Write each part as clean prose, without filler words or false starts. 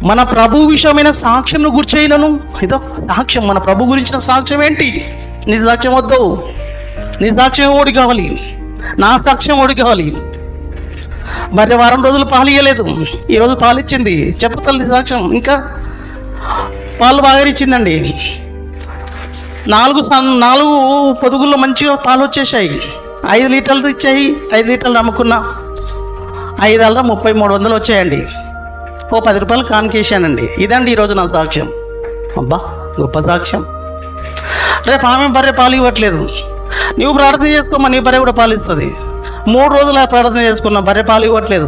మన ప్రభు విషయమైన సాక్ష్యం గుర్చేయలను. ఇదో సాక్ష్యం, మన ప్రభు గురించిన సాక్ష్యం ఏంటి? నీ సాక్ష్యం వద్దు, నీ సాక్ష్యం ఓడి కావాలి, నా సాక్ష్యం ఓడి కావాలి. మరి వారం రోజులు పాలు ఇవ్వలేదు, ఈరోజు పాలు ఇచ్చింది, చెప్పుతల్లి సాక్ష్యం. ఇంకా పాలు బాగా ఇచ్చిందండి. 4 పొదుగుల్లో మంచిగా పాలు వచ్చేసాయి. 5 లీటర్లు ఇచ్చాయి, 5 లీటర్లు అమ్ముకున్నా, 5 3300 వచ్చాయండి. ఓ 10 రూపాయలు కానికేసానండి. ఇదండి ఈరోజు నా సాక్ష్యం. అబ్బా గొప్ప సాక్ష్యం. రేపు ఆమె బర్రె పాలు ఇవ్వట్లేదు, నువ్వు ప్రార్థన చేసుకోమా, నీ బర్రె కూడా పాలు ఇస్తుంది. 3 రోజులు ప్రార్థన చేసుకున్నా, బర్రె పాలు ఇవ్వట్లేదు.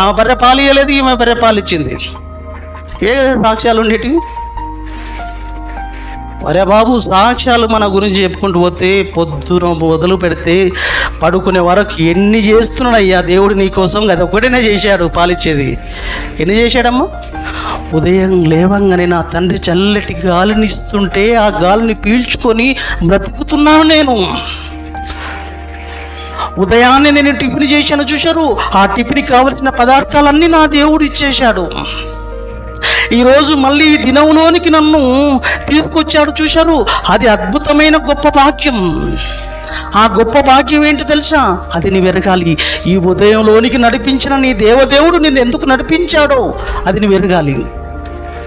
ఆమె బర్రె పాలు ఇవ్వలేదు, ఈమె బర్రె పాలు ఇచ్చింది. ఏ సాక్ష్యాలు ఉండేటివి? అరే బాబు, సాక్ష్యాలు మన గురించి చెప్పుకుంటూ పోతే పొద్దున మొదలు పెడితే పడుకునే వరకు ఎన్ని చేస్తున్నాడు అయ్యా దేవుడు నీ కోసం. అది ఒకటేనే చేశాడు పాలిచ్చేది. ఎన్ని చేశాడమ్మా? ఉదయం లేవంగానే నా తండ్రి చల్లటి గాలిని ఇస్తుంటే ఆ గాలిని పీల్చుకొని బ్రతుకుతున్నాను నేను. ఉదయాన్నే నేను టిఫిన్ చేశాను చూశారు, ఆ టిఫిన్కి కావలసిన పదార్థాలన్నీ నా దేవుడు ఇచ్చేశాడు. ఈరోజు మళ్ళీ ఈ దినంలోనికి నన్ను తీసుకొచ్చాడు చూశారు, అది అద్భుతమైన గొప్ప భాగ్యం. ఆ గొప్ప భాగ్యం ఏంటి తెలుసా? అది నీ వెరగాలి. ఈ ఉదయంలోనికి నడిపించిన నీ దేవదేవుడు నిన్ను ఎందుకు నడిపించాడో అది నీ వెరగాలి.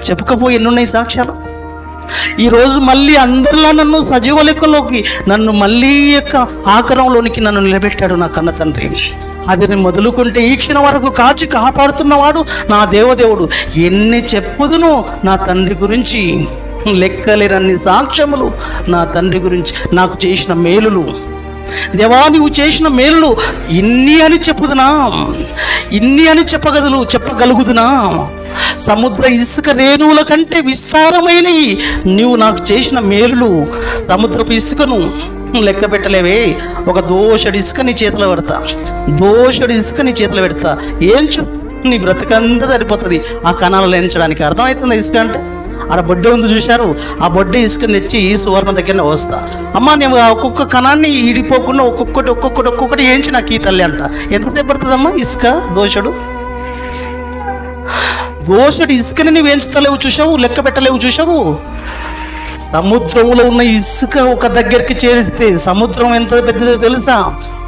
చెప్పుకపోయి ఎన్నున్నాయి సాక్ష్యాలు. ఈరోజు మళ్ళీ అందరిలా నన్ను సజీవ లెక్కలోకి, నన్ను మళ్ళీ యొక్క ఆకారంలోనికి నన్ను నిలబెట్టాడు నా కన్న తండ్రి. అది మొదలుకుంటే ఈ క్షణం వరకు కాచి కాపాడుతున్నవాడు నా దేవదేవుడు. ఎన్ని చెప్పుదును నా తండ్రి గురించి, లెక్కలేనన్ని సాక్ష్యములు నా తండ్రి గురించి, నాకు చేసిన మేలులు. దేవా నువ్వు చేసిన మేలులు ఇన్ని అని చెప్పుదునా, ఇన్ని అని చెప్పగలుగుదునా? సముద్ర ఇసుక రేణువుల కంటే విస్తారమైనవి నీవు నాకు చేసిన మేలులు. సముద్రపు ఇసుకను లెక్క పెట్టలేవే. ఒక దోషడి ఇసుక నీ చేతిలో పెడతా, దోషడి ఇసుక నీ చేతిలో పెడతా, ఏంచు నీ బ్రతకంతా సరిపోతుంది ఆ కణాలు ఎంచడానికి. అర్థమవుతుంది ఇసుక అంటే? ఆడ బొడ్డే ఉంది చూశారు, ఆ బొడ్డే ఇసుక తెచ్చి సువర్ణ దగ్గరనే వస్తా. అమ్మ నేను ఒక్కొక్క కణాన్ని ఈడిపోకుండా ఒక్కొక్కటి ఏంచి నాకు ఈ తల్లి అంట. ఎంతసేపు పడుతుందమ్మా ఇసుక? దోషుడు ఇసుకని నువ్వు ఎంచుతలేవు చూసావు, లెక్క పెట్టలేవు చూసావు. సముద్రంలో ఉన్న ఇసుక ఒక దగ్గరికి చేరిస్తే సముద్రం ఎంత పెద్దదో తెలుసా?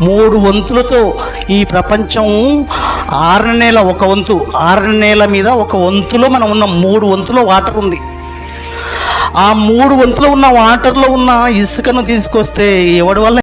3 వంతులతో ఈ ప్రపంచం 6 నెల ఒక వంతు, 6 నెల మీద ఒక వంతులో మనం ఉన్న 3 వంతులో వాటర్ ఉంది. ఆ 3 వంతులో ఉన్న వాటర్లో ఉన్న ఇసుకను తీసుకొస్తే ఎవడి వల్ల